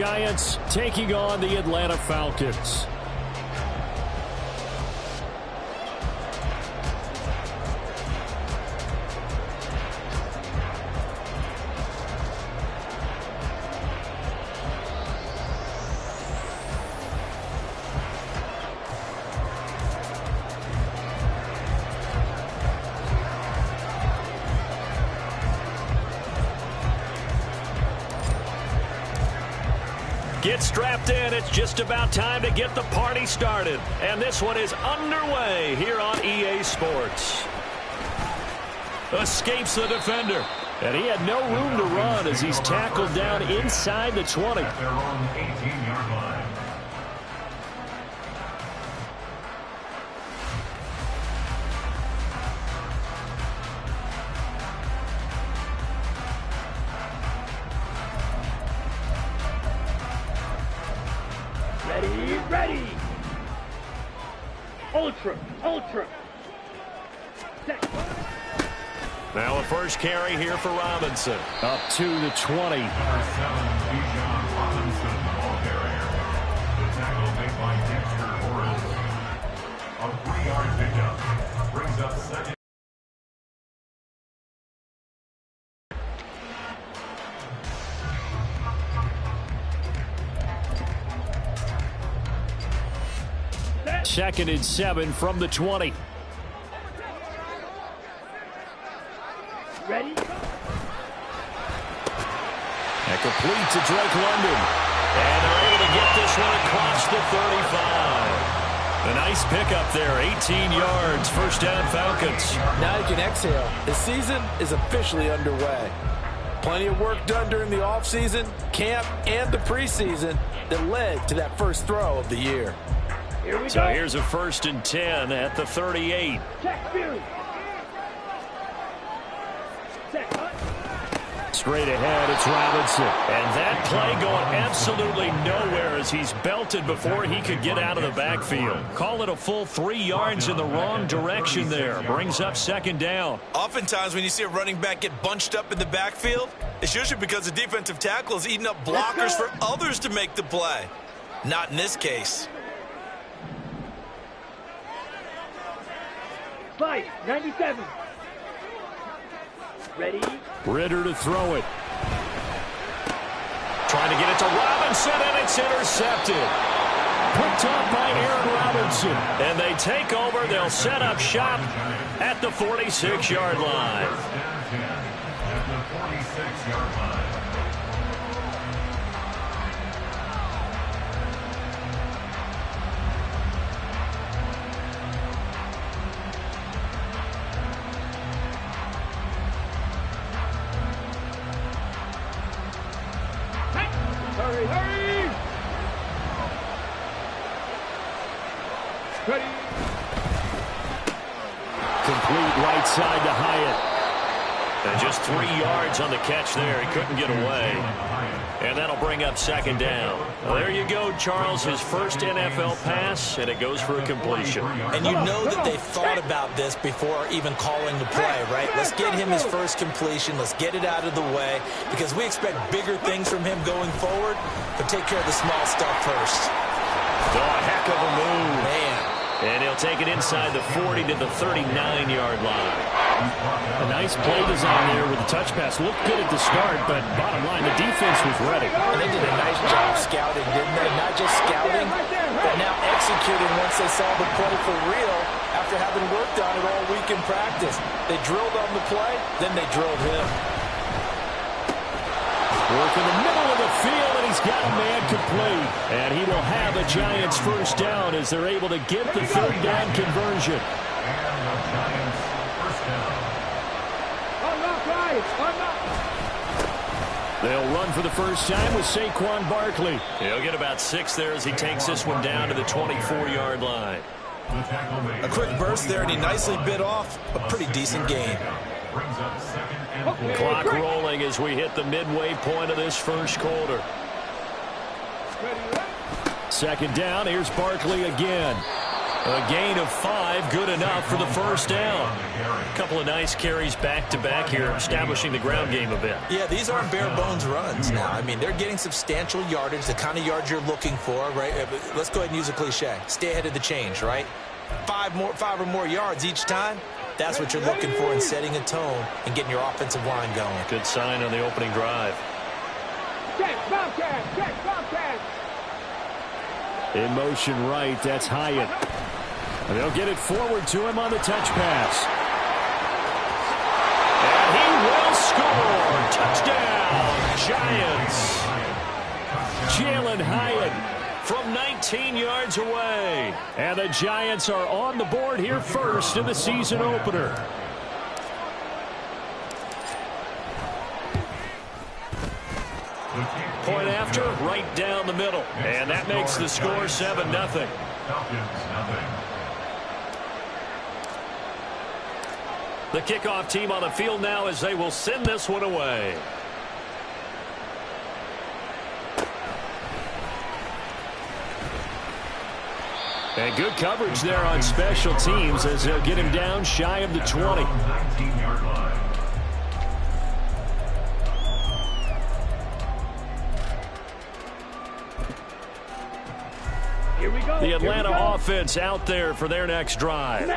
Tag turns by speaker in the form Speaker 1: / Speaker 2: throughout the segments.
Speaker 1: Giants taking on the Atlanta Falcons.
Speaker 2: Get strapped in. It's just about time to get the party started. And this one is underway here on EA Sports. Escapes the defender. And he had no room to run as he's tackled down inside the 20.
Speaker 3: At their own 18-yard line.
Speaker 4: Ready. Ultra.
Speaker 2: Now a first carry here for Robinson.
Speaker 1: Up to the 20.
Speaker 3: Number 7, Bijan Robinson, the ball carrier. The tackle made by Dexter Horace. A 3-yard pickup. Brings up second.
Speaker 1: Second and 7 from the 20.
Speaker 4: Ready?
Speaker 1: And complete to Drake London.
Speaker 2: And they're able to get this one across the 35. A nice pickup there, 18 yards, first down Falcons.
Speaker 5: Now you can exhale. The season is officially underway. Plenty of work done during the offseason, camp, and the preseason that led to that first throw of the year.
Speaker 2: So here's a 1st and 10 at the 38.
Speaker 1: Straight ahead, it's Robinson.
Speaker 2: And that play going absolutely nowhere as he's belted before he could get out of the backfield. Call it a full 3 yards in the wrong direction there. Brings up second down.
Speaker 6: Oftentimes when you see a running back get bunched up in the backfield, it's usually because the defensive tackle is eating up blockers for others to make the play. Not in this case.
Speaker 4: 97. Ready?
Speaker 1: Ritter to throw it.
Speaker 2: Trying to get it to Robinson, and it's intercepted.
Speaker 1: Picked up by Aaron Robinson.
Speaker 2: And they take over. They'll set up shop at the 46-yard line.
Speaker 3: At the 46-yard line.
Speaker 4: Hurry! Ready?
Speaker 1: Complete right side to Hyatt.
Speaker 2: And just 3 yards on the catch there. He couldn't get away. And that'll bring up second down. Well, there you go, Charles. His first NFL pass, and it goes for a completion.
Speaker 6: And you know that they thought about this before even calling the play, right? Let's get him his first completion. Let's get it out of the way because we expect bigger things from him going forward, but take care of the small stuff first.
Speaker 2: Oh, a heck of a move.
Speaker 6: Man.
Speaker 2: And he'll take it inside the 40 to the 39-yard line.
Speaker 1: A nice play design there with the touch pass. Looked good at the start, but bottom line, the defense was ready.
Speaker 5: And they did a nice job scouting, didn't they? Not just scouting, but now executing once they saw the play for real after having worked on it all week in practice. They drilled on the play, then they drilled him.
Speaker 1: Work in the middle of the field, and he's got a man complete. And he will have a Giants first down as they're able to get the third down conversion.
Speaker 3: And the Giants first down.
Speaker 1: They'll run for the first time with Saquon Barkley.
Speaker 2: He'll get about 6 there as he takes this one down to the 24-yard line.
Speaker 3: The tackle made.
Speaker 6: A quick burst there, and he nicely bit off a pretty decent gain.
Speaker 3: Brings up 2nd and 4.
Speaker 2: Clock rolling as we hit the midway point of this first quarter.
Speaker 1: Second down, here's Barkley again. A gain of 5, good enough for the first down.
Speaker 2: A couple of nice carries back-to-back here, establishing the ground game a bit.
Speaker 6: Yeah, these aren't bare-bones runs now. I mean, they're getting substantial yardage, the kind of yards you're looking for, right? Let's go ahead and use a cliche. Stay ahead of the change, right? 5 or more yards each time. That's what you're looking for in setting a tone and getting your offensive line going.
Speaker 2: Good sign on the opening drive.
Speaker 1: In motion right, that's Hyatt. And they'll get it forward to him on the touch pass.
Speaker 2: And he will score. Touchdown, Giants.
Speaker 1: Jalen Hyatt
Speaker 2: from 19 yards away.
Speaker 1: And the Giants are on the board here first in the season opener.
Speaker 2: Point after, right down the middle. And that makes the score 7-0. The kickoff team on the field now as they will send this one away.
Speaker 1: And good coverage there on special teams as they'll get him down shy of the 20. The Atlanta offense out there for their next drive.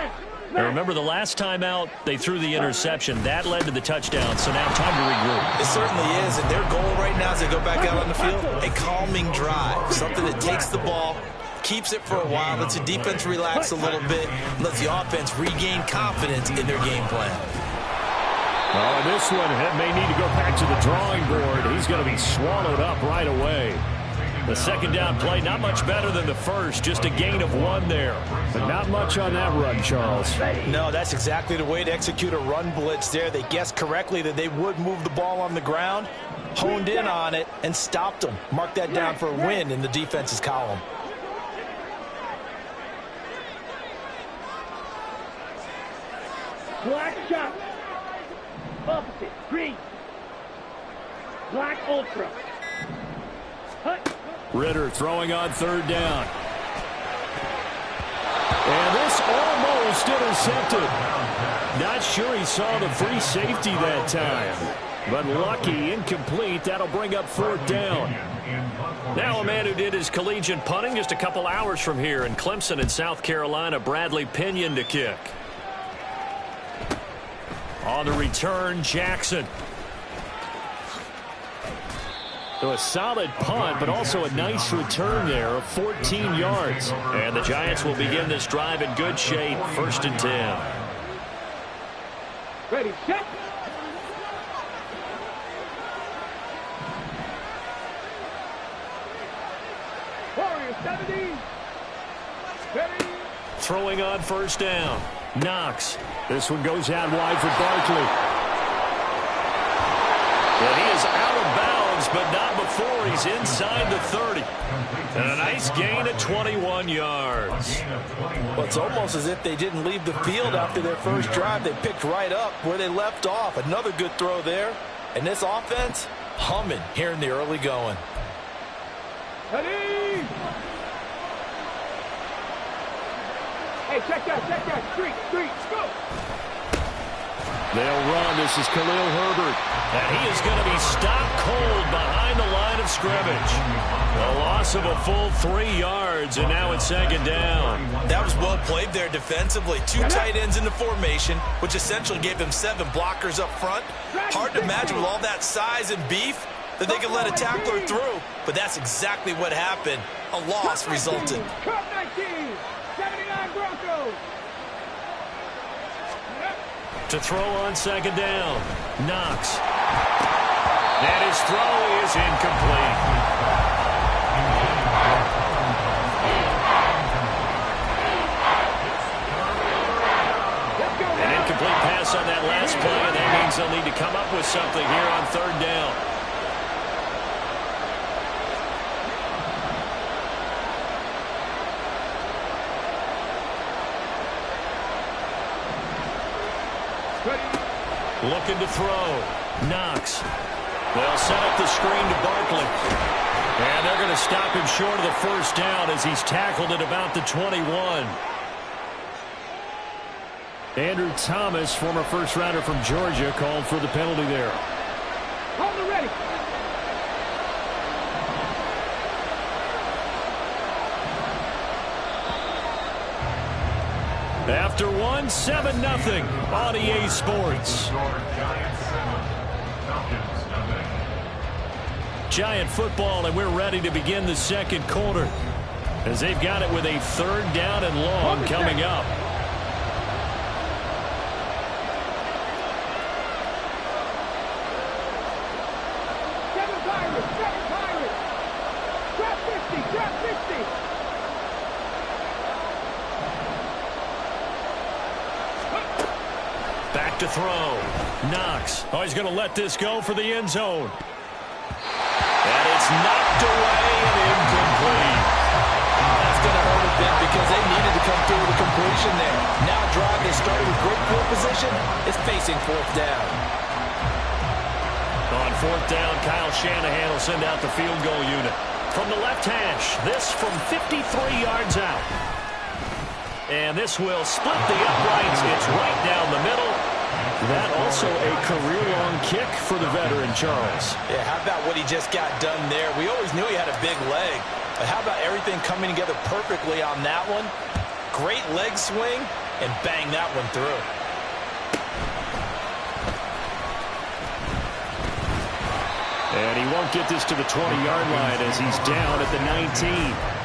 Speaker 1: And remember, the last time out, they threw the interception. That led to the touchdown, so now time to regroup.
Speaker 6: It certainly is, and their goal right now as they go back out on the field, a calming drive, something that takes the ball, keeps it for a while, lets the defense relax a little bit, lets the offense regain confidence in their game plan.
Speaker 1: Oh, and this one may need to go back to the drawing board. He's going to be swallowed up right away. The second down play, not much better than the first, just a gain of 1 there. But not much on that run, Charles.
Speaker 5: No, that's exactly the way to execute a run blitz there. They guessed correctly that they would move the ball on the ground, honed in on it, and stopped them. Mark that down for a win in the defense's column.
Speaker 4: Black shot. Opposite. Green. Black ultra. Hut.
Speaker 1: Ritter throwing on third down. And this almost intercepted. Not sure he saw the free safety that time. But lucky, incomplete. That'll bring up fourth down.
Speaker 2: Now a man who did his collegiate punting just a couple hours from here in Clemson in South Carolina, Bradley Pinion to kick. On the return, Jackson.
Speaker 1: So a solid punt, but also a nice return there of 14 yards.
Speaker 2: And the Giants will begin this drive in good shape, 1st and 10.
Speaker 4: Ready, set. Warrior 70. Ready.
Speaker 2: Throwing on first down, Knox.
Speaker 1: This one goes out wide for Barkley.
Speaker 2: And he is out of bounds, but not before he's inside the 30. And a nice gain of 21 yards.
Speaker 5: Well, it's almost as if they didn't leave the field after their first drive. They picked right up where they left off. Another good throw there. And this offense, humming here in the early going.
Speaker 4: Ready. Hey, check that. Street, go.
Speaker 1: They'll run. This is Khalil Herbert.
Speaker 2: And he is going to be stopped cold behind the line of scrimmage. A loss of a full 3 yards, and now it's second down.
Speaker 6: That was well played there defensively. 2 tight ends in the formation, which essentially gave them 7 blockers up front. Hard to imagine with all that size and beef that they could let a tackler through, but that's exactly what happened. A loss resulted.
Speaker 4: Cup 19, 79 Broncos.
Speaker 2: To throw on second down, Knox. And his throw is incomplete. An incomplete pass on that last play, and that means they'll need to come up with something here on third down. Looking to throw. Knox. They'll set up the screen to Barkley. And they're going to stop him short of the first down as he's tackled at about the 21.
Speaker 1: Andrew Thomas, former first-rounder from Georgia, called for the penalty there.
Speaker 4: Hold it ready.
Speaker 1: After one, 7-0 on EA Sports. Giant football, and we're ready to begin the second quarter as they've got it with a 3rd down and long coming up.
Speaker 4: Seven Pirates. Drop 50.
Speaker 1: Back to throw. Knox. Oh, he's going to let this go for the end zone. And it's knocked away and incomplete.
Speaker 5: That's going to hurt a bit because they needed to come through with a completion there. Now drive they started with great field position is facing 4th down.
Speaker 1: On 4th down, Kyle Shanahan will send out the field goal unit. From the left hash, this from 53 yards out. And this will split the uprights. It's right down the middle. That also a career-long kick for the veteran, Charles.
Speaker 5: Yeah, how about what he just got done there? We always knew he had a big leg. But how about everything coming together perfectly on that one? Great leg swing, and bang that one through.
Speaker 1: And he won't get this to the 20-yard line as he's down at the 19.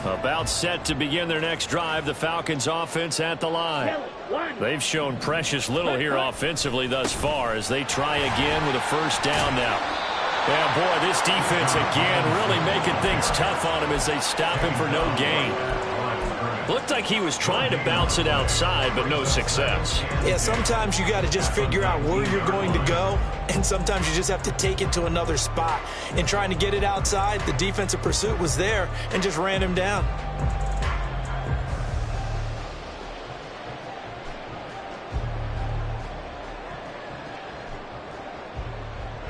Speaker 1: About set to begin their next drive, the Falcons offense at the line. They've shown precious little here offensively thus far as they try again with a 1st down now. Yeah, boy, this defense again really making things tough on him as they stop him for no gain. Looked like he was trying to bounce it outside, but no success.
Speaker 6: Yeah, sometimes you got to just figure out where you're going to go, and sometimes you just have to take it to another spot. In trying to get it outside, the defensive pursuit was there and just ran him down.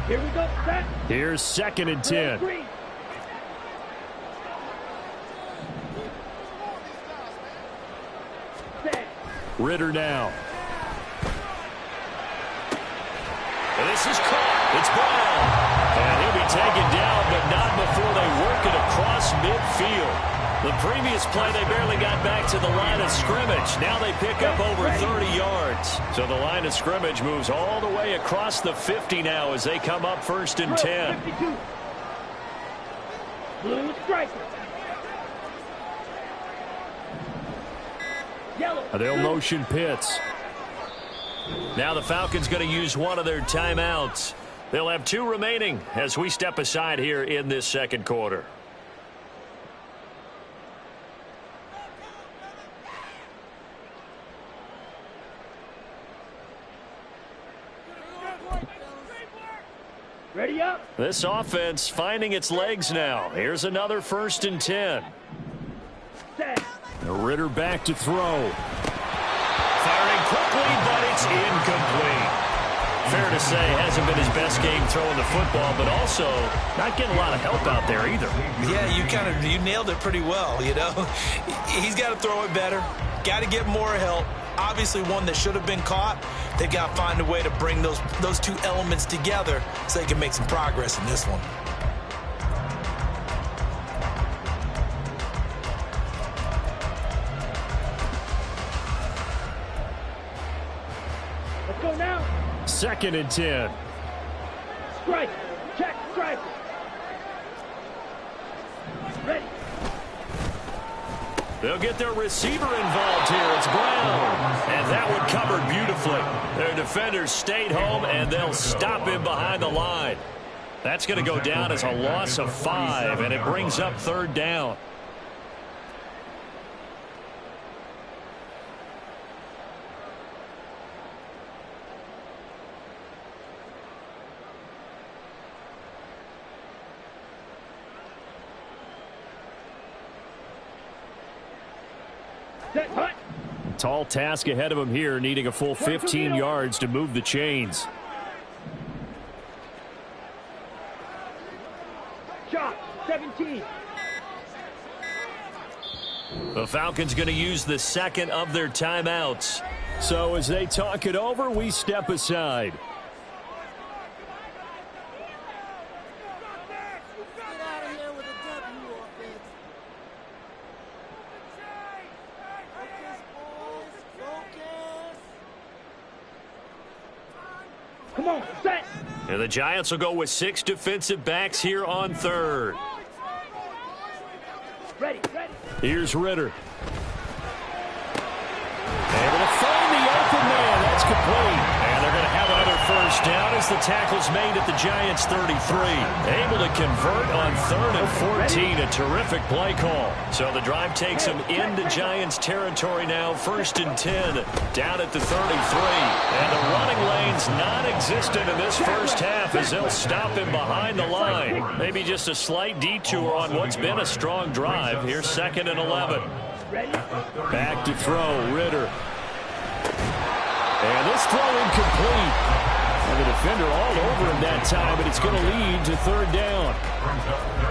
Speaker 4: Here we go. Set.
Speaker 1: Here's 2nd and 10. Ritter now. And this is caught. It's Brown. And he'll be taken down, but not before they work it across midfield. The previous play, they barely got back to the line of scrimmage. Now they pick up over 30 yards. So the line of scrimmage moves all the way across the 50 now as they come up 1st and 10.
Speaker 4: 52. Blue striker. Yellow.
Speaker 1: They'll motion Pitts. Now the Falcons going to use one of their timeouts. They'll have 2 remaining as we step aside here in this second quarter.
Speaker 4: Ready up.
Speaker 1: This offense finding its legs now. Here's another 1st and 10.
Speaker 4: Set.
Speaker 1: Ritter back to throw. Firing quickly, but it's incomplete. Fair to say, hasn't been his best game throwing the football, but also not getting a lot of help out there either.
Speaker 6: Yeah, you nailed it pretty well, you know. He's got to throw it better. Got to get more help. Obviously one that should have been caught. They've got to find a way to bring those 2 elements together so they can make some progress in this one.
Speaker 4: Let's go now.
Speaker 1: 2nd and 10.
Speaker 4: Strike. Check. Strike. Ready.
Speaker 1: They'll get their receiver involved here. It's Brown. And that one covered beautifully. Their defenders stayed home, and they'll stop him behind the line. That's going to go down as a loss of 5, and it brings up 3rd down.
Speaker 4: Set. Hut.
Speaker 1: Tall task ahead of him here, needing a full 15 yards to move the chains.
Speaker 4: 14.
Speaker 1: The Falcons going to use the second of their timeouts. So as they talk it over, we step aside.
Speaker 4: Come on, set.
Speaker 1: And the Giants will go with 6 defensive backs here on third.
Speaker 4: Ready, ready.
Speaker 1: Here's Ritter. Able to find the open man. That's complete. And they're going to have another first down as the tackle's made at the Giants' 33. Able to convert on 3rd and 14. A terrific play call. So the drive takes them into Giants territory now. 1st and 10 down at the 33. And the running lane's non-existent in this first half as they'll stop him behind the line. Maybe just a slight detour on what's been a strong drive. Here's 2nd and 11. Back to throw, Ritter. And this throw incomplete. And the defender all over him that time, but it's going to lead to 3rd down.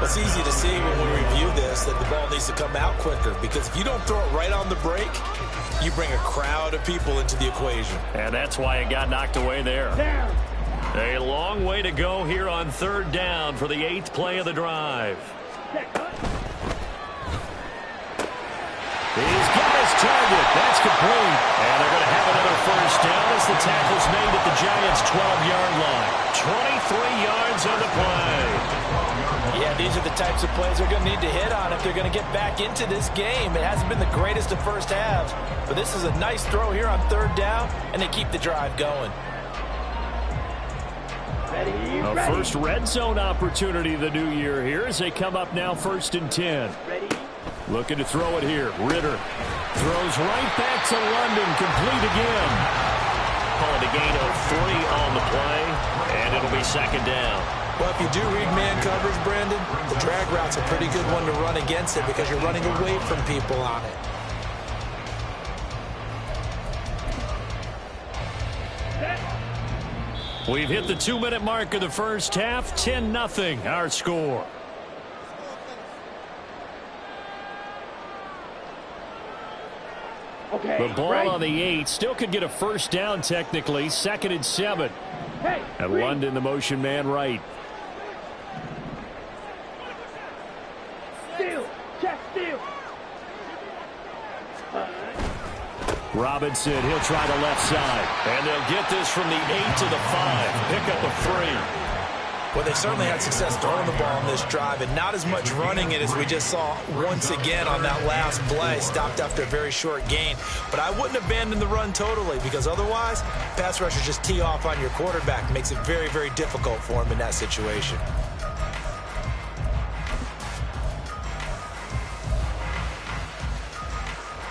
Speaker 6: It's easy to see when we review this that the ball needs to come out quicker, because if you don't throw it right on the break, you bring a crowd of people into the equation.
Speaker 1: And that's why it got knocked away there. A long way to go here on 3rd down for the 8th play of the drive. He's got his target. That's complete. And they're going to have another first down as the tackle's made at the Giants' 12-yard line. 23 yards on the play.
Speaker 5: Yeah, these are the types of plays they're going to need to hit on if they're going to get back into this game. It hasn't been the greatest of first halves, but this is a nice throw here on 3rd down, and they keep the drive going.
Speaker 1: A first red zone opportunity of the new year here as they come up now 1st and 10. Looking to throw it here. Ritter throws right back to London. Complete again. Call it a gain of 3 on the play, and it'll be 2nd down.
Speaker 6: Well, if you do read man coverage, Brandon, the drag route's a pretty good one to run against it because you're running away from people on it.
Speaker 1: We've hit the 2-minute mark of the first half. 10-0 our score.
Speaker 4: Okay,
Speaker 1: The ball
Speaker 4: right.
Speaker 1: on the 8. Still could get a first down technically. 2nd and 7.
Speaker 4: Hey,
Speaker 1: And
Speaker 4: green.
Speaker 1: London, the motion man, right.
Speaker 4: Steal, check, steal.
Speaker 1: Robinson, he'll try the left side. And they'll get this from the 8 to the 5. Pick up a 3.
Speaker 6: Well, they certainly had success throwing the ball on this drive, and not as much running it as we just saw once again on that last play. Stopped after a very short gain. But I wouldn't abandon the run totally, because otherwise, pass rushers just tee off on your quarterback. Makes it very, very difficult for him in that situation.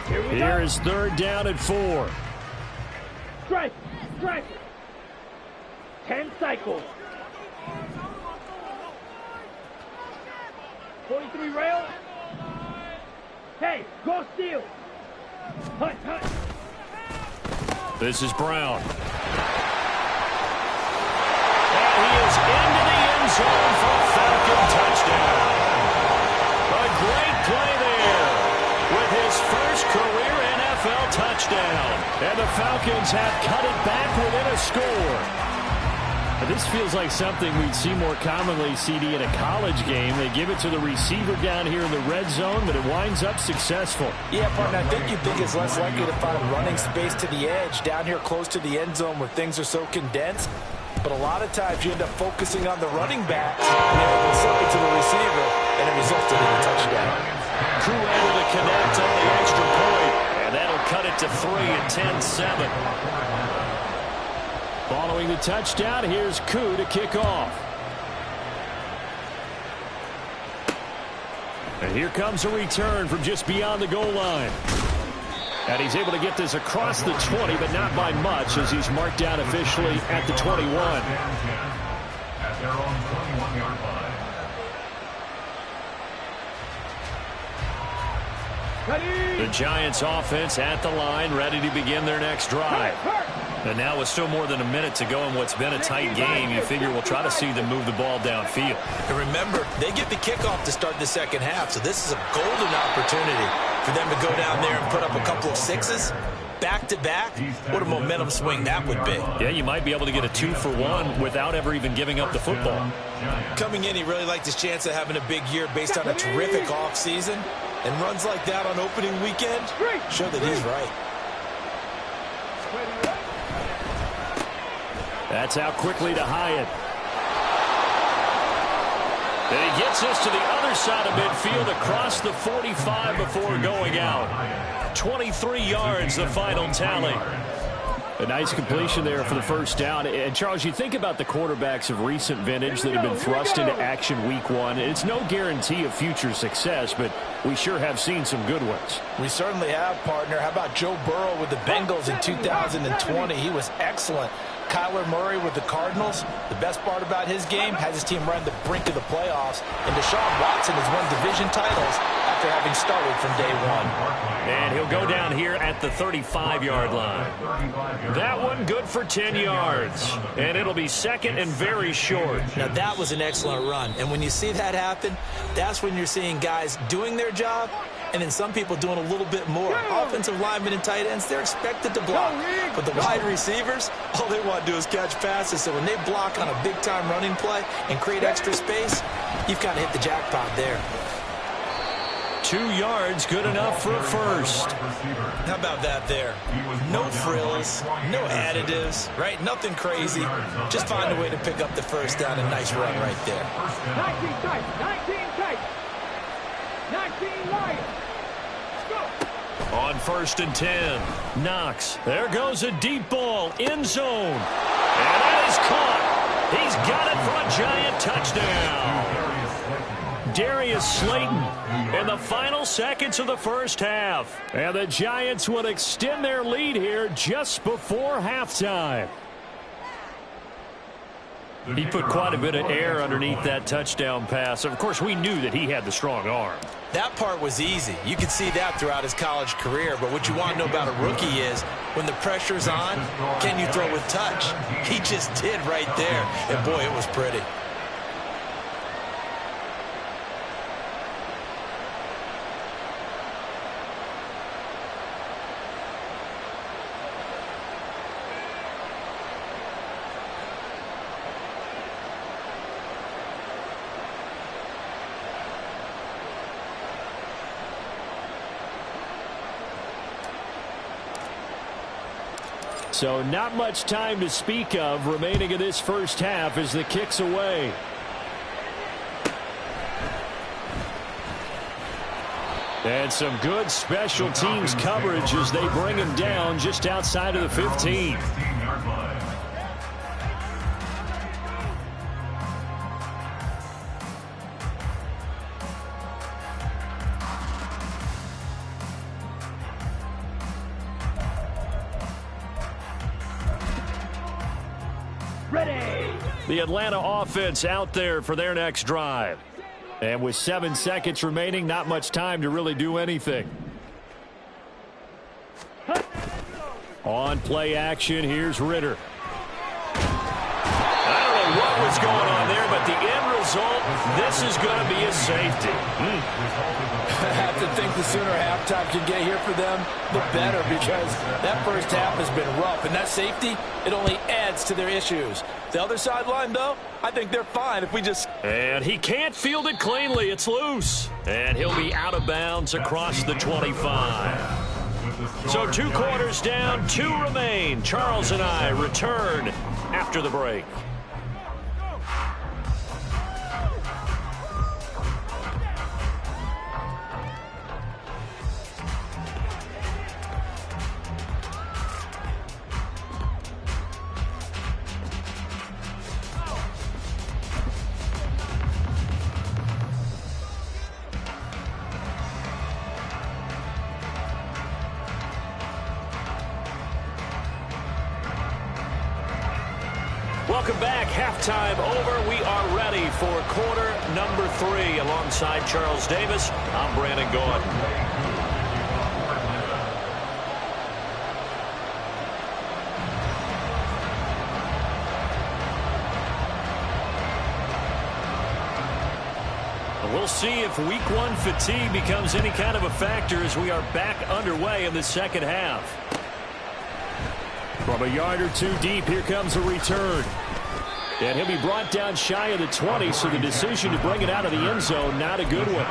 Speaker 1: Here is 3rd down and 4.
Speaker 4: Strike, strike. 10 cycles. 43 rail. Hey, go steal. Hunt, hunt.
Speaker 1: This is Brown. And he is into the end zone for a Falcon touchdown. A great play there with his first career NFL touchdown. And the Falcons have cut it back within a score. This feels like something we'd see more commonly, CD, in a college game. They give it to the receiver down here in the red zone, but it winds up successful.
Speaker 5: Yeah, partner, I think you'd think it's less likely to find running space to the edge down here close to the end zone where things are so condensed. But a lot of times you end up focusing on the running backs and they open something to the receiver, and it resulted in a touchdown.
Speaker 1: Crew able to connect on the extra point, and that'll cut it to 3 and 10-7. Following the touchdown, here's Koo to kick off. And here comes a return from just beyond the goal line. And he's able to get this across the 20, but not by much, as he's marked down officially at the 21.
Speaker 3: At their own 21-yard line.
Speaker 1: The Giants offense at the line, ready to begin their next drive. And now with still more than a minute to go in what's been a tight game, you figure we'll try to see them move the ball downfield.
Speaker 6: And remember, they get the kickoff to start the second half, so this is a golden opportunity for them to go down there and put up a couple of sixes. Back-to-back, what a momentum swing that would be.
Speaker 1: Yeah, you might be able to get a 2-for-1 without ever even giving up the football.
Speaker 6: Coming in, he really liked his chance of having a big year based on a terrific offseason. And runs like that on opening weekend show that he's right.
Speaker 1: That's out quickly to Hyatt. And he gets us to the other side of midfield across the 45 before going out. 23 yards, the final tally. A nice completion there for the first down. And, Charles, you think about the quarterbacks of recent vintage that have been thrust into action week one. It's no guarantee of future success, but we sure have seen some good ones.
Speaker 5: We certainly have, partner. How about Joe Burrow with the Bengals in 2020? He was excellent. Kyler Murray with the Cardinals. The best part about his game has his team run the brink of the playoffs. And Deshaun Watson has won division titles after having started from day one.
Speaker 1: And he'll go down here at the 35-yard line. That one good for 10 yards. And it'll be second and very short.
Speaker 6: Now, that was an excellent run. And when you see that happen, that's when you're seeing guys doing their job and then some people doing a little bit more. Offensive linemen and tight ends, they're expected to block. But the wide receivers, all they want to do is catch passes. So when they block on a big-time running play and create extra space, you've kind of hit the jackpot there.
Speaker 1: 2 yards, good enough for a first.
Speaker 6: How about that there? No frills, no additives, right? Nothing crazy. Just find a way to pick up the first down. A nice run right there.
Speaker 4: 19 tight, 19 tight, 19 Lions.
Speaker 1: On 1st and 10, Knox. There goes a deep ball, end zone. And that is caught. He's got it for a Giant touchdown. Darius Slayton in the final seconds of the first half. And the Giants would extend their lead here just before halftime. He put quite a bit of air underneath that touchdown pass. Of course, we knew that he had the strong arm.
Speaker 6: That part was easy. You could see that throughout his college career. But what you want to know about a rookie is when the pressure's on, can you throw with touch? He just did right there. And, boy, it was pretty.
Speaker 1: So not much time to speak of remaining in this first half as the kick's away. And some good special teams coverage as they bring him down just outside of the 15. The Atlanta offense out there for their next drive. And with 7 seconds remaining, not much time to really do anything. On play action, here's Ritter. I don't know what was going on there, but the end result, this is going to be a safety.
Speaker 5: I have to think the sooner halftime can get here for them, the better, because that first half has been rough. And that safety, it only adds to their issues. The other sideline, though, I think they're fine if we just...
Speaker 1: And he can't field it cleanly. It's loose. And he'll be out of bounds across the 25. So 2 quarters down, 2 remain. Charles and I return after the break. Welcome back. Halftime over. We are ready for quarter number 3. Alongside Charles Davis, I'm Brandon Gaudin. We'll see if week one fatigue becomes any kind of a factor as we are back underway in the second half. From a yard or two deep, here comes a return. And he'll be brought down shy of the 20, so the decision to bring it out of the end zone, not a good one.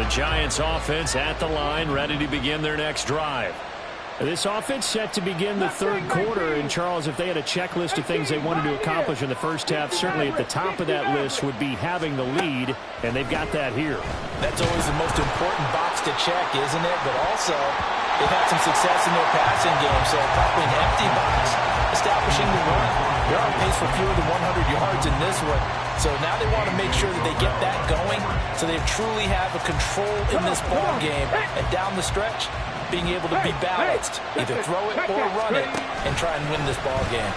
Speaker 1: The Giants offense at the line, ready to begin their next drive. This offense set to begin the third quarter. And, Charles, if they had a checklist of things they wanted to accomplish in the first half, certainly at the top of that list would be having the lead, and they've got that here.
Speaker 5: That's always the most important box to check, isn't it? But also, they've had some success in their passing game, so probably an empty box, establishing the run. They're on pace for fewer than 100 yards in this one. So now they want to make sure that they get that going so they truly have a control in this ball game. And down the stretch, being able to be balanced, either throw it or run it, and try and win this ball game.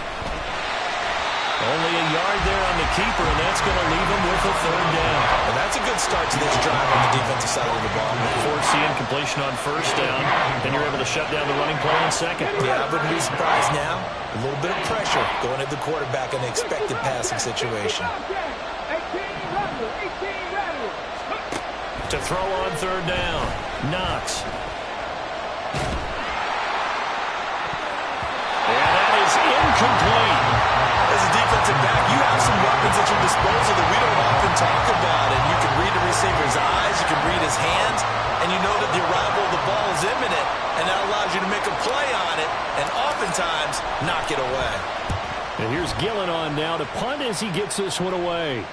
Speaker 1: Only a yard there on the keeper, and that's going to leave him with a third down.
Speaker 6: And that's a good start to this drive on the defensive side of the ball.
Speaker 1: Force the incompletion on first down, and you're able to shut down the running play on second.
Speaker 6: Yeah, I wouldn't be surprised now. A little bit of pressure going at the quarterback in the expected passing situation.
Speaker 1: To throw on third down, Knox. And that is incomplete.
Speaker 6: As a defensive back, you have some weapons at your disposal that we don't often talk about. And you can read a receiver's eyes, you can read his hands, and you know that the arrival of the ball is imminent. And that allows you to make a play on it and oftentimes knock it away.
Speaker 1: And here's Gillen on now to punt as he gets this one away.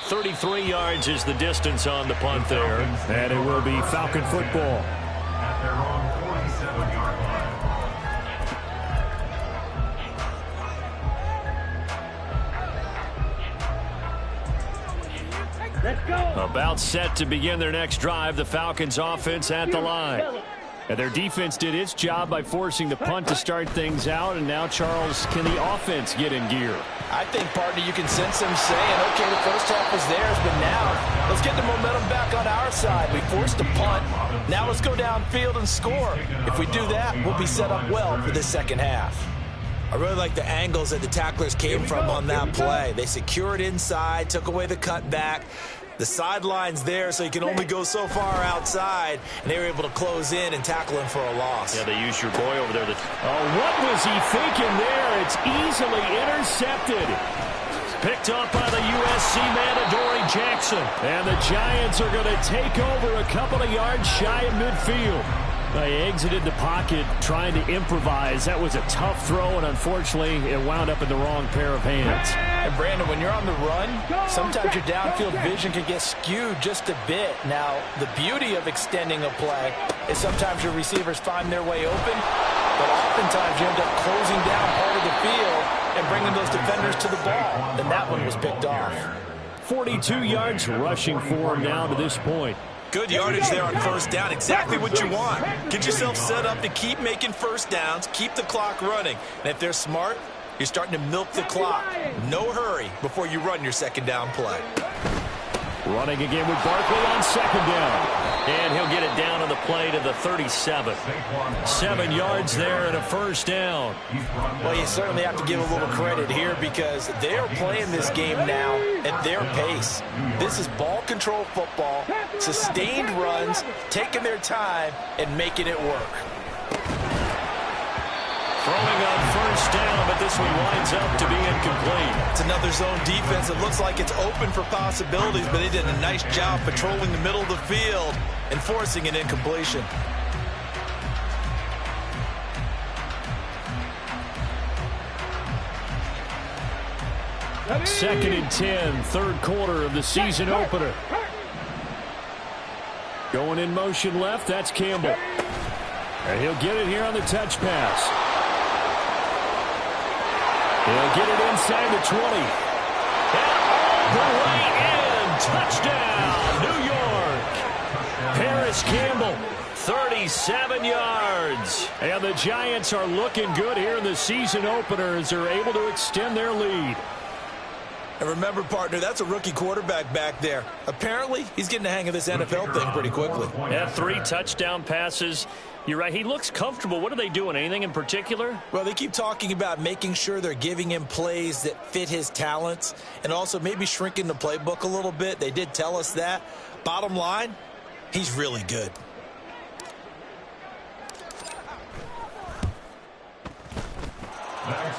Speaker 1: 33 yards is the distance on the punt there. And it will be Falcon football.
Speaker 3: At their own 47-yard line.
Speaker 4: Let's go.
Speaker 1: About set to begin their next drive, the Falcons offense at the line. And their defense did its job by forcing the punt to start things out. And now, Charles, can the offense get in gear?
Speaker 5: I think, partner, you can sense them saying, okay, the first half was theirs, but now let's get the momentum back on our side. We forced a punt. Now let's go downfield and score. If we do that, we'll be set up well for this second half.
Speaker 6: I really like the angles that the tacklers came from on that play. They secured inside, took away the cutback. The sideline's there, so you can only go so far outside, and they were able to close in and tackle him for a loss.
Speaker 1: Yeah, they used your boy over there. What was he thinking there? It's easily intercepted. Picked up by the USC man, Adoree Jackson. And the Giants are going to take over a couple of yards shy of midfield. They exited the pocket trying to improvise. That was a tough throw, and unfortunately, it wound up in the wrong pair of hands.
Speaker 5: And, Brandon, when you're on the run, sometimes your downfield vision can get skewed just a bit. Now, the beauty of extending a play is sometimes your receivers find their way open, but oftentimes you end up closing down part of the field and bringing those defenders to the ball. And that one was picked off.
Speaker 1: 42 yards rushing for him now to this point.
Speaker 6: Good yardage there on first down. Exactly what you want. Get yourself set up to keep making first downs, keep the clock running. And if they're smart, you're starting to milk the clock. No hurry before you run your second down play.
Speaker 1: Running again with Barkley on second down. And he'll get it down on the play to the 37. 7 yards there and a first down.
Speaker 5: Well, you certainly have to give a little credit here because they're playing this game now at their pace. This is ball control football, sustained runs, taking their time, and making it work.
Speaker 1: Throwing on first down, but this one winds up to be incomplete.
Speaker 6: It's another zone defense. It looks like it's open for possibilities, but they did a nice job patrolling the middle of the field and forcing an incompletion.
Speaker 1: Second and 10, third quarter of the season opener. Going in motion left, that's Campbell. And he'll get it here on the touch pass. He'll get it inside the 20. And all the way in. Touchdown, New York. Paris Campbell, 37 yards. And the Giants are looking good here in the season opener as they're able to extend their lead.
Speaker 6: And remember, partner, that's a rookie quarterback back there. Apparently, he's getting the hang of this NFL thing pretty quickly.
Speaker 1: Yeah, 3 touchdown passes You're right. He looks comfortable. What are they doing? Anything in particular?
Speaker 6: Well, they keep talking about making sure they're giving him plays that fit his talents and also maybe shrinking the playbook a little bit. They did tell us that. Bottom line, he's really good.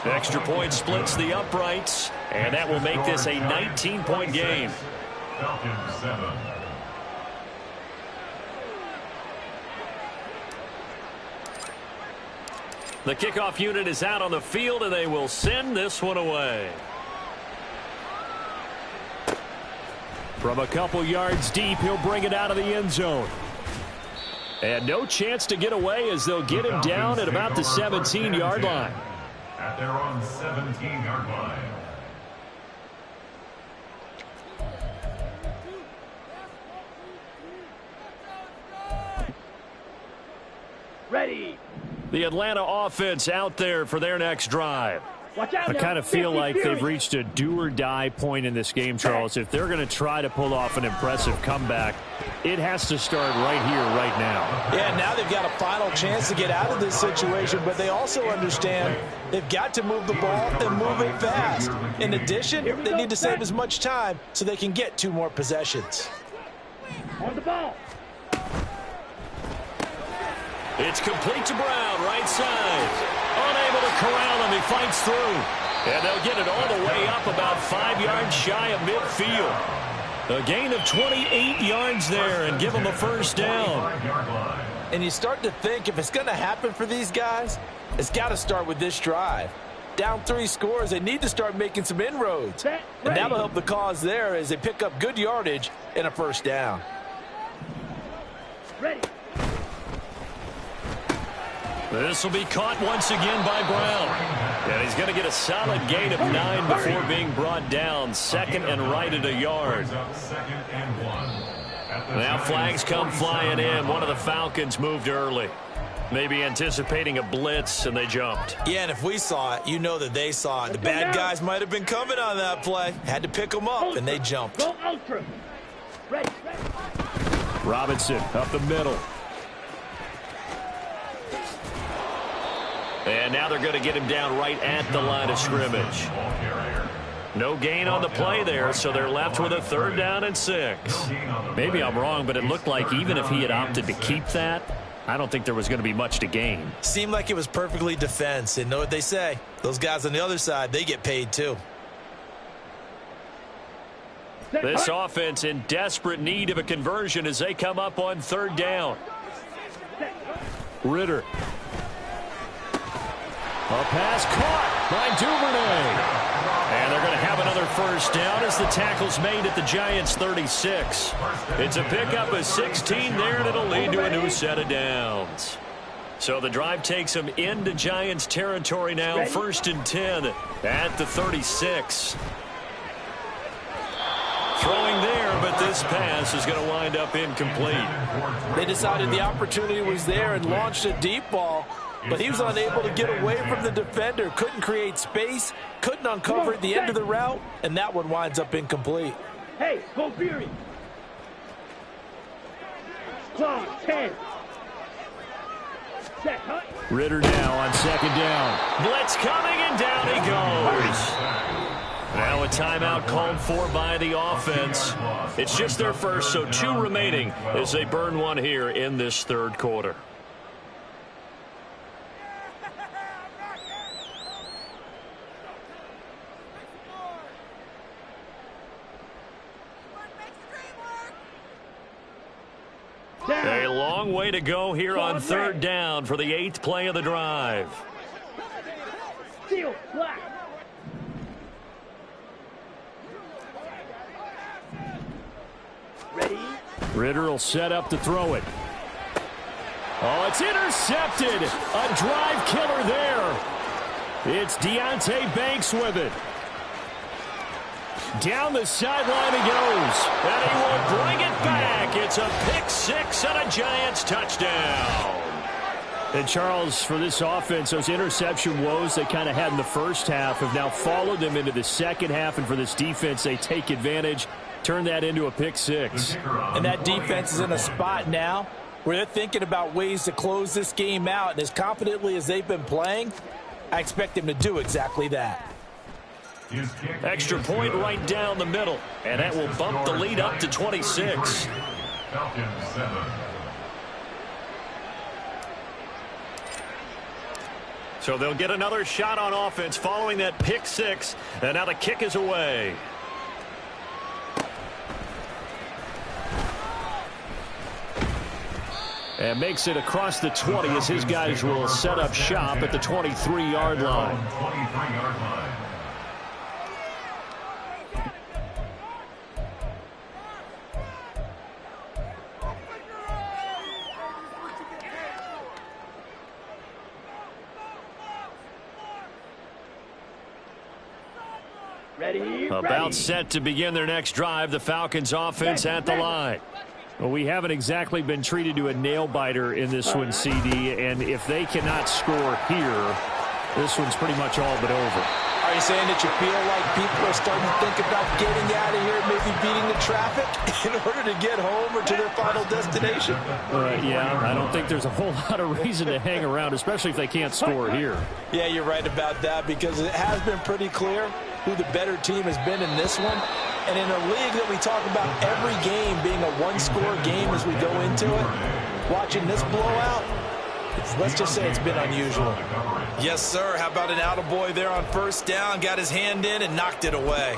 Speaker 1: Extra point splits the uprights, and that will make this a 19-point game.
Speaker 3: Falcons 7.
Speaker 1: The kickoff unit is out on the field, and they will send this one away. From a couple yards deep, he'll bring it out of the end zone. And no chance to get away as they'll get him down at about the 17-yard line.
Speaker 3: At their own 17-yard line.
Speaker 4: Ready.
Speaker 1: The Atlanta offense out there for their next drive.
Speaker 4: Watch out
Speaker 1: I
Speaker 4: now.
Speaker 1: kind of feel
Speaker 4: 50
Speaker 1: like
Speaker 4: Fury.
Speaker 1: they've reached a do-or-die point in this game, Charles. If they're going to try to pull off an impressive comeback, it has to start right here, right now.
Speaker 5: Yeah, now they've got a final chance to get out of this situation, but they also understand they've got to move the ball and move it fast. In addition, they need to save as much time so they can get 2 more possessions.
Speaker 4: On the ball.
Speaker 1: It's complete to Brown, right side. Unable to corral him, he fights through. And they'll get it all the way up about 5 yards shy of midfield. A gain of 28 yards there and give them a first down.
Speaker 5: And you start to think if it's going to happen for these guys, it's got to start with this drive. Down 3 scores, they need to start making some inroads. And that'll help the cause there as they pick up good yardage and a first down.
Speaker 4: Ready.
Speaker 1: This will be caught once again by Brown. And he's going to get a solid gain of 9 before being brought down. Second and right at a yard. Now flags come flying in. One of the Falcons moved early. Maybe anticipating a blitz, and they jumped.
Speaker 6: Yeah, and if we saw it, you know that they saw it. The bad guys might have been coming on that play. Had to pick them up, and they jumped.
Speaker 4: Go ultra. Ready.
Speaker 1: Robinson up the middle. And now they're going to get him down right at the line of scrimmage. No gain on the play there, so they're left with a 3rd down and 6. Maybe I'm wrong, but it looked like even if he had opted to keep that, I don't think there was going to be much to gain.
Speaker 6: Seemed like it was perfectly defense. And know what they say. Those guys on the other side, they get paid too.
Speaker 1: This offense in desperate need of a conversion as they come up on 3rd down. Ritter. A pass caught by Duvernay. And they're going to have another first down as the tackle's made at the Giants' 36. It's a pickup of 16 there, and it'll lead to a new set of downs. So the drive takes them into Giants territory now, 1st and 10 at the 36. Throwing there, but this pass is going to wind up incomplete.
Speaker 5: They decided the opportunity was there and launched a deep ball, but he was unable to get away from the defender, couldn't create space, couldn't uncover at the end of the route, and that one winds up incomplete.
Speaker 4: Hey, go Fury. Clock 10. Set, hut.
Speaker 1: Ritter now on 2nd down. Blitz coming, and down he goes. Now a timeout called for by the offense. It's just their first, so 2 remaining as they burn one here in this 3rd quarter. A long way to go here on 3rd down for the 8th play of the drive.
Speaker 4: Steel, black. Ready.
Speaker 1: Ritter will set up to throw it. Oh, it's intercepted. A drive killer there. It's Deonte Banks with it. Down the sideline he goes. And he will bring it back. It's a pick 6 and a Giants touchdown. And Charles, for this offense, those interception woes they kind of had in the first half have now followed them into the second half. And for this defense, they take advantage, turn that into a pick 6.
Speaker 5: And that defense is in a spot now where they're thinking about ways to close this game out. And as confidently as they've been playing, I expect them to do exactly that.
Speaker 1: Extra point right down the middle, and that will bump the lead up to 26.
Speaker 3: Falcons 7.
Speaker 1: So they'll get another shot on offense following that pick six, and now the kick is away. And makes it across the 20 as his guys will set up shop at the 23-yard line.
Speaker 3: 23-yard line.
Speaker 4: Ready?
Speaker 1: About set to begin their next drive, the Falcons offense at the line. Well, we haven't exactly been treated to a nail-biter in this one, CD, and if they cannot score here, this one's pretty much all but over.
Speaker 5: Are you saying that you feel like people are starting to think about getting out of here, maybe beating the traffic in order to get home or to their final destination?
Speaker 1: Yeah, I don't think there's a whole lot of reason to hang around, especially if they can't score here.
Speaker 5: Yeah, you're right about that, because it has been pretty clear who the better team has been in this one. And in a league that we talk about every game being a one-score game as we go into it, watching this blowout, let's just say it's been unusual.
Speaker 6: Yes, sir. How about an attaboy there on first down? Got his hand in and knocked it away.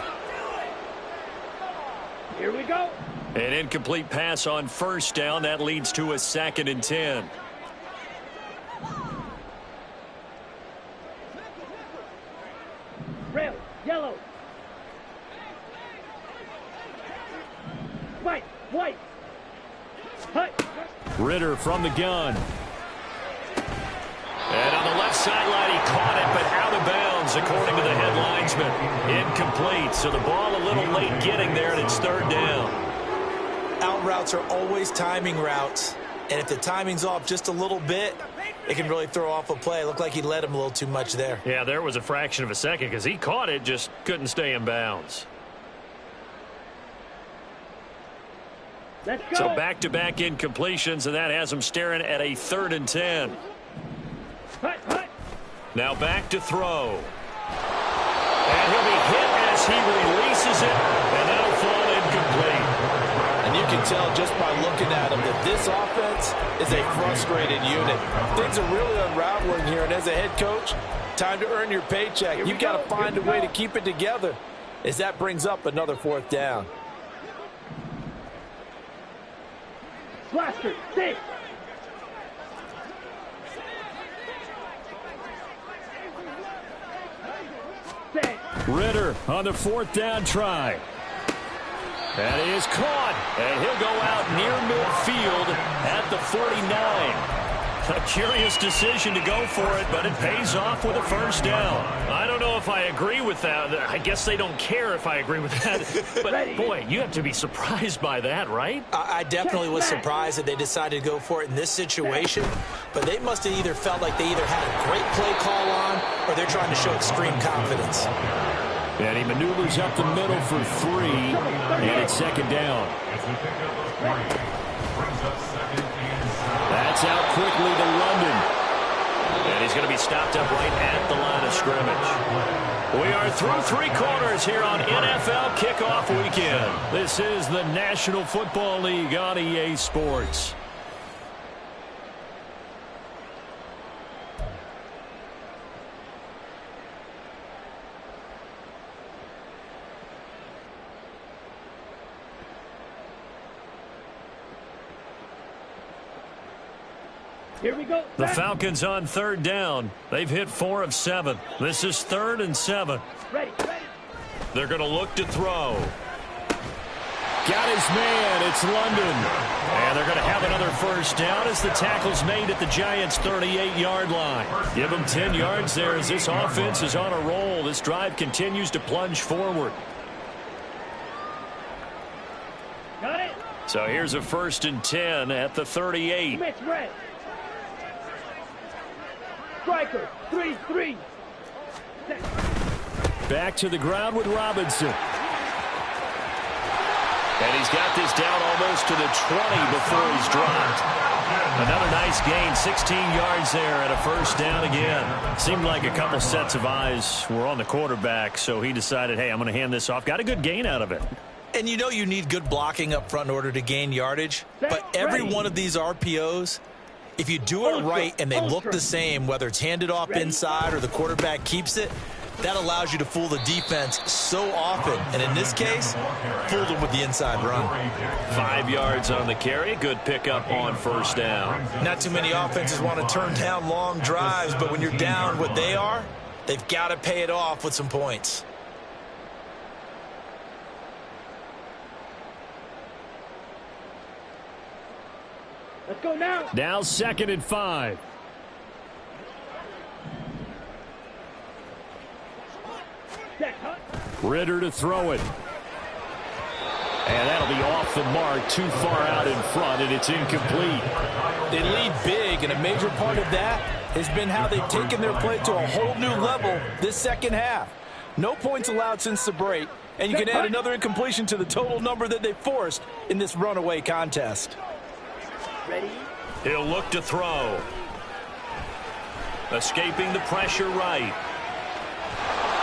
Speaker 4: Here we go.
Speaker 1: An incomplete pass on first down. That leads to a 2nd and 10.
Speaker 4: Red, yellow. White, white. Hut.
Speaker 1: Ritter from the gun. And on the left sideline, he caught it, but out of bounds, according to the head linesman. Incomplete, so the ball a little late getting there, and it's 3rd down.
Speaker 6: Out routes are always timing routes, and if the timing's off just a little bit, it can really throw off a play. It looked like he led him a little too much there.
Speaker 1: Yeah, there was a fraction of a second because he caught it, just couldn't stay in bounds.
Speaker 4: Let's go.
Speaker 1: So back-to-back incompletions, and that has him staring at a 3rd and 10.
Speaker 4: Hut, hut.
Speaker 1: Now back to throw. And he'll be hit as he releases it, and that'll fall incomplete.
Speaker 5: And you can tell just by looking at him that this offense is a frustrated unit. Things are really unraveling here, and as a head coach, time to earn your paycheck. You've got to find a way to keep it together as that brings up another 4th down.
Speaker 4: Blaster, stay.
Speaker 1: Ritter on the 4th down try. That is caught, and he'll go out near midfield at the 49. A curious decision to go for it, but it pays off with a 1st down. I don't know if I agree with that. I guess they don't care if I agree with that. But, boy, you have to be surprised by that, right?
Speaker 6: I definitely was surprised that they decided to go for it in this situation, but they must have either felt like they either had a great play call on or they're trying to show extreme confidence.
Speaker 1: And he maneuvers up the middle for 3, and it's 2nd down. That's out quickly to London. And he's going to be stopped up right at the line of scrimmage. We are through 3 quarters here on NFL Kickoff Weekend. This is the National Football League on EA Sports.
Speaker 4: Here we go.
Speaker 1: The Falcons on 3rd down. They've hit 4 of 7. This is 3rd and 7.
Speaker 4: Ready, ready.
Speaker 1: They're going to look to throw. Got his man. It's London. And they're going to have another 1st down as the tackle's made at the Giants' 38-yard line. Give them 10 yards there as this offense is on a roll. This drive continues to plunge forward.
Speaker 4: Got it.
Speaker 1: So here's a 1st and 10 at the 38.
Speaker 4: Mitch red. Striker, 3-3.
Speaker 1: Back to the ground with Robinson. And he's got this down almost to the 20 before he's dropped. Another nice gain, 16 yards there and a first down again. Seemed like a couple sets of eyes were on the quarterback, so he decided, hey, I'm going to hand this off. Got a good gain out of it.
Speaker 6: And you know you need good blocking up front in order to gain yardage. But every one of these RPOs, if you do it right and they look the same, whether it's handed off inside or the quarterback keeps it, that allows you to fool the defense so often. And in this case, fooled them with the inside run.
Speaker 1: 5 yards on the carry. Good pickup on first down.
Speaker 6: Not too many offenses want to turn down long drives, but when you're down what they are, they've got to pay it off with some points.
Speaker 4: Let's go now.
Speaker 1: Now 2nd and 5. Ritter to throw it. And that'll be off the mark, too far out in front, and it's incomplete.
Speaker 5: They lead big, and a major part of that has been how they've taken their play to a whole new level this second half. No points allowed since the break, and you can add another incompletion to the total number that they forced in this runaway contest.
Speaker 4: Ready?
Speaker 1: He'll look to throw. Escaping the pressure right.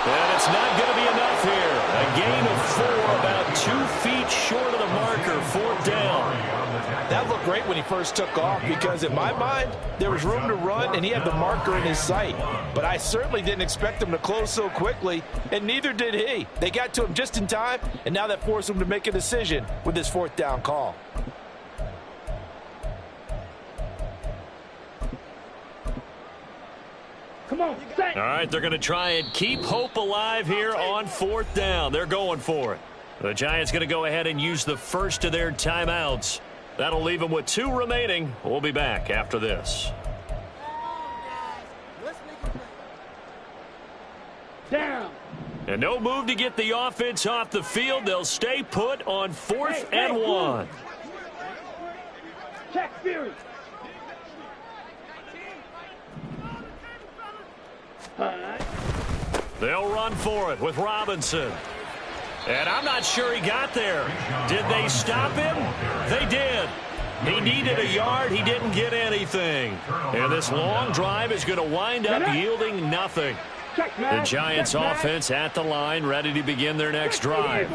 Speaker 1: And it's not going to be enough here. A gain of 4, about 2 feet short of the marker, 4th down.
Speaker 5: That looked great when he first took off because, in my mind, there was room to run and he had the marker in his sight. But I certainly didn't expect him to close so quickly, and neither did he. They got to him just in time, and now that forced him to make a decision with this 4th down call.
Speaker 4: Come on, set.
Speaker 1: All right, they're going to try and keep hope alive here on 4th down. They're going for it. The Giants going to go ahead and use the first of their timeouts. That'll leave them with 2 remaining. We'll be back after this.
Speaker 4: Down.
Speaker 1: And no move to get the offense off the field. They'll stay put on 4th and 1.
Speaker 4: Check Fury.
Speaker 1: They'll run for it with Robinson. And I'm not sure he got there. Did they stop him? They did. He needed a yard. He didn't get anything. And this long drive is going to wind up yielding nothing. The Giants offense at the line, ready to begin their next drive.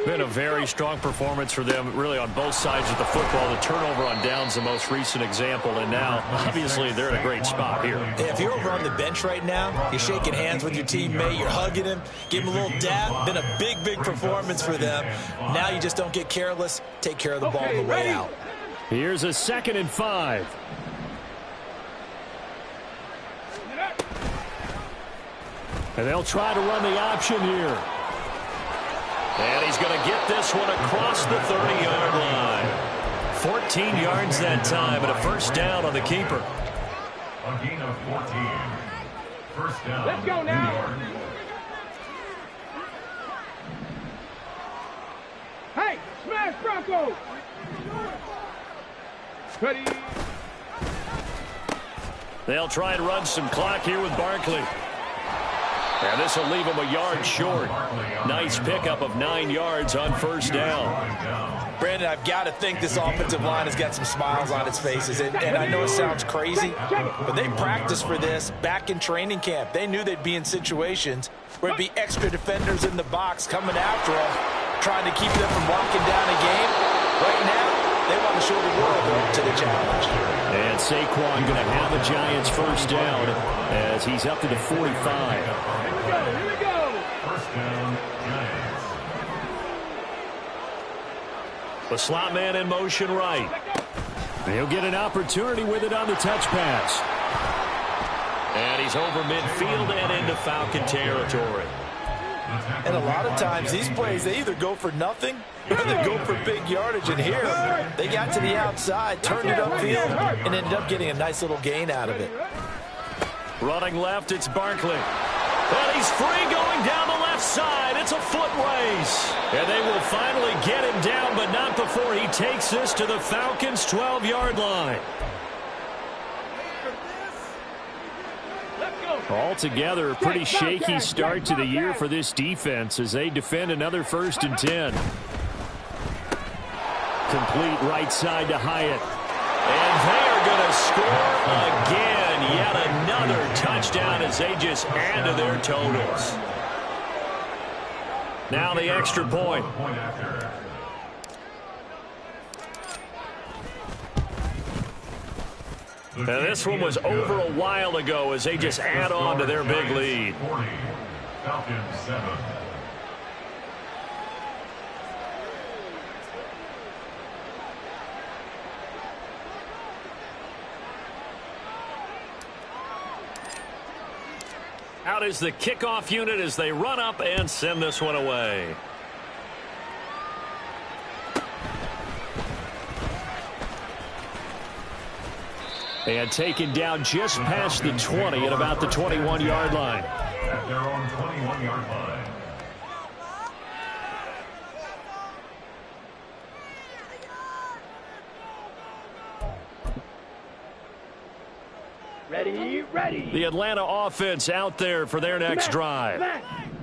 Speaker 1: Been a very strong performance for them, really, on both sides of the football. The turnover on downs, the most recent example, and now, obviously, they're in a great spot here.
Speaker 6: If you're over on the bench right now, you're shaking hands with your teammate, you're hugging him, give him a little dap. Been a big, big performance for them. Now you just don't get careless. Take care of the ball on the way out.
Speaker 1: Here's a 2nd and 5. And they'll try to run the option here. And he's going to get this one across the 30-yard line. 14 yards that time, and a first down on the keeper.
Speaker 3: A gain of 14. First down.
Speaker 4: Let's go now. Hey, smash Bronco. Ready.
Speaker 1: They'll try and run some clock here with Barkley. And this will leave him a yard short. Nice pickup of 9 yards on first down.
Speaker 5: Brandon, I've got to think this offensive line has got some smiles on its faces. And I know it sounds crazy, but they practiced for this back in training camp. They knew they'd be in situations where it'd be extra defenders in the box coming after them, trying to keep them from locking down a game. Right now, they want to show the world they're up to the challenge.
Speaker 1: And Saquon going to have a Giants first down as he's up to the 45.
Speaker 4: Here we go.
Speaker 3: First down, Giants.
Speaker 1: The slot man in motion right. He'll get an opportunity with it on the touch pass. And he's over midfield and into Falcon territory.
Speaker 5: And a lot of times, these plays, they either go for nothing or they go for big yardage. And here, they got to the outside, turned it upfield, and ended up getting a nice little gain out of it.
Speaker 1: Running left, it's Barkley. And he's free going down the left side. It's a foot race. And they will finally get him down, but not before he takes this to the Falcons' 12-yard line. Altogether, a pretty shaky start to the year for this defense as they defend another 1st and 10. complete right side to Hyatt.
Speaker 2: And they are going to score again. Yet another touchdown as they just add to their totals. Now the extra point. And this one was over a while ago as they just add on to their big lead.
Speaker 3: 40, Falcons 7.
Speaker 2: Out is the kickoff unit as they run up and send this one away.
Speaker 1: And taken down just past the 20 at about the 21-yard line.
Speaker 3: At their own 21-yard line.
Speaker 4: Ready.
Speaker 1: The Atlanta offense out there for their next drive.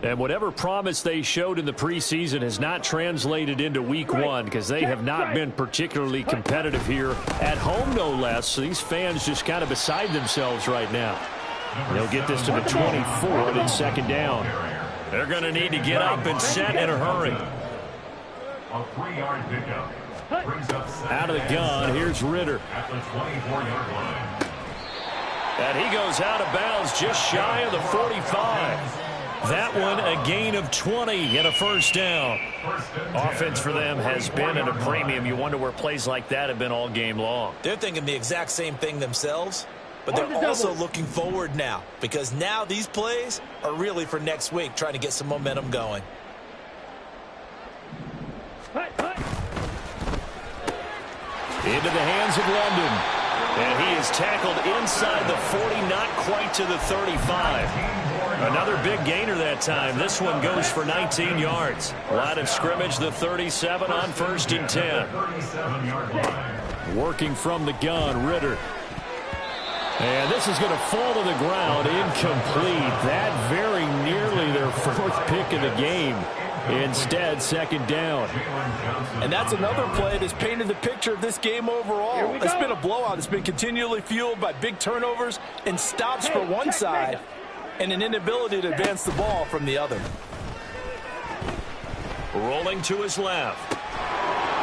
Speaker 1: And whatever promise they showed in the preseason has not translated into week one because they have not been particularly competitive here at home, no less. So these fans just kind of beside themselves right now. They'll get this to the 24 and it's second down.
Speaker 2: They're going to need to get up and set in a hurry.
Speaker 3: A 3-yard pickup. Brings up
Speaker 1: Out of the gun, here's Ritter.
Speaker 3: at the 24-yard line.
Speaker 2: And he goes out of bounds just shy of the 45. That one a gain of 20 and a first down. Offense for them has been at a premium. You wonder where plays like that have been all game long.
Speaker 6: They're thinking the exact same thing themselves, but they're also looking forward now because now these plays are really for next week, trying to get some momentum going.
Speaker 1: Into the hands of London.
Speaker 2: And he is tackled inside the 40, not quite to the 35. Another big gainer that time. This one goes for 19 yards. Line of scrimmage, the 37 on 1st and 10.
Speaker 3: 37-yard line.
Speaker 1: Working from the gun, Ritter. And this is going to fall to the ground, incomplete. That very nearly their 4th pick of the game. Instead, second down.
Speaker 5: And that's another play that's painted the picture of this game overall. It's been a blowout. It's been continually fueled by big turnovers and stops for one side and an inability to advance the ball from the other.
Speaker 2: Rolling to his left.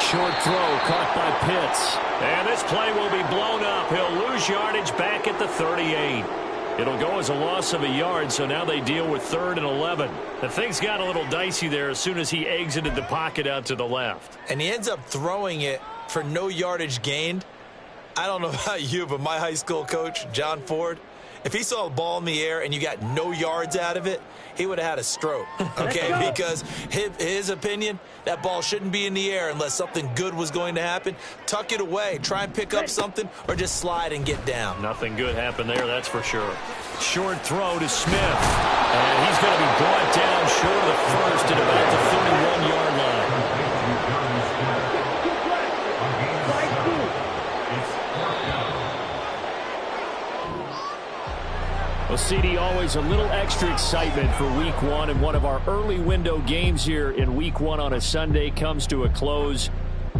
Speaker 1: Short throw caught by Pitts.
Speaker 2: And this play will be blown up. He'll lose yardage back at the 38. It'll go as a loss of a yard, so now they deal with 3rd and 11. The things got a little dicey there as soon as he exited the pocket out to the left.
Speaker 6: And he ends up throwing it for no yardage gained. I don't know about you, but my high school coach, John Ford, if he saw a ball in the air and you got no yards out of it, he would have had a stroke, okay? Because his opinion, that ball shouldn't be in the air unless something good was going to happen. Tuck it away, try and pick up something, or just slide and get down.
Speaker 2: Nothing good happened there, that's for sure. Short throw to Smith. And he's going to be brought down short of the first at about the 31-yard line.
Speaker 1: Well, CD, always a little extra excitement for week one, and one of our early window games here in week one on a Sunday comes to a close.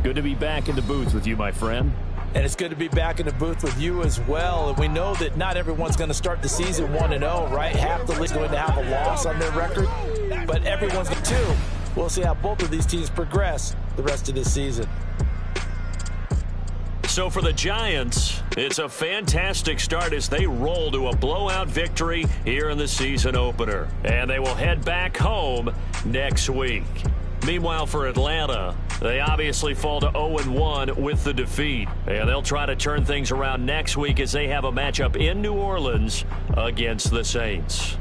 Speaker 1: Good to be back in the booth with you, my friend.
Speaker 5: And it's good to be back in the booth with you as well. And we know that not everyone's going to start the season 1-0, right? Half the league's going to have a loss on their record, but everyone's going to. We'll see how both of these teams progress the rest of this season.
Speaker 2: So for the Giants, it's a fantastic start as they roll to a blowout victory here in the season opener. And they will head back home next week. Meanwhile, for Atlanta, they obviously fall to 0-1 with the defeat. And they'll try to turn things around next week as they have a matchup in New Orleans against the Saints.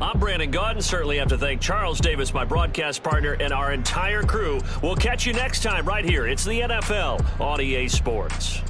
Speaker 2: I'm Brandon Gaudin. Certainly have to thank Charles Davis, my broadcast partner, and our entire crew. We'll catch you next time right here. It's the NFL on EA Sports.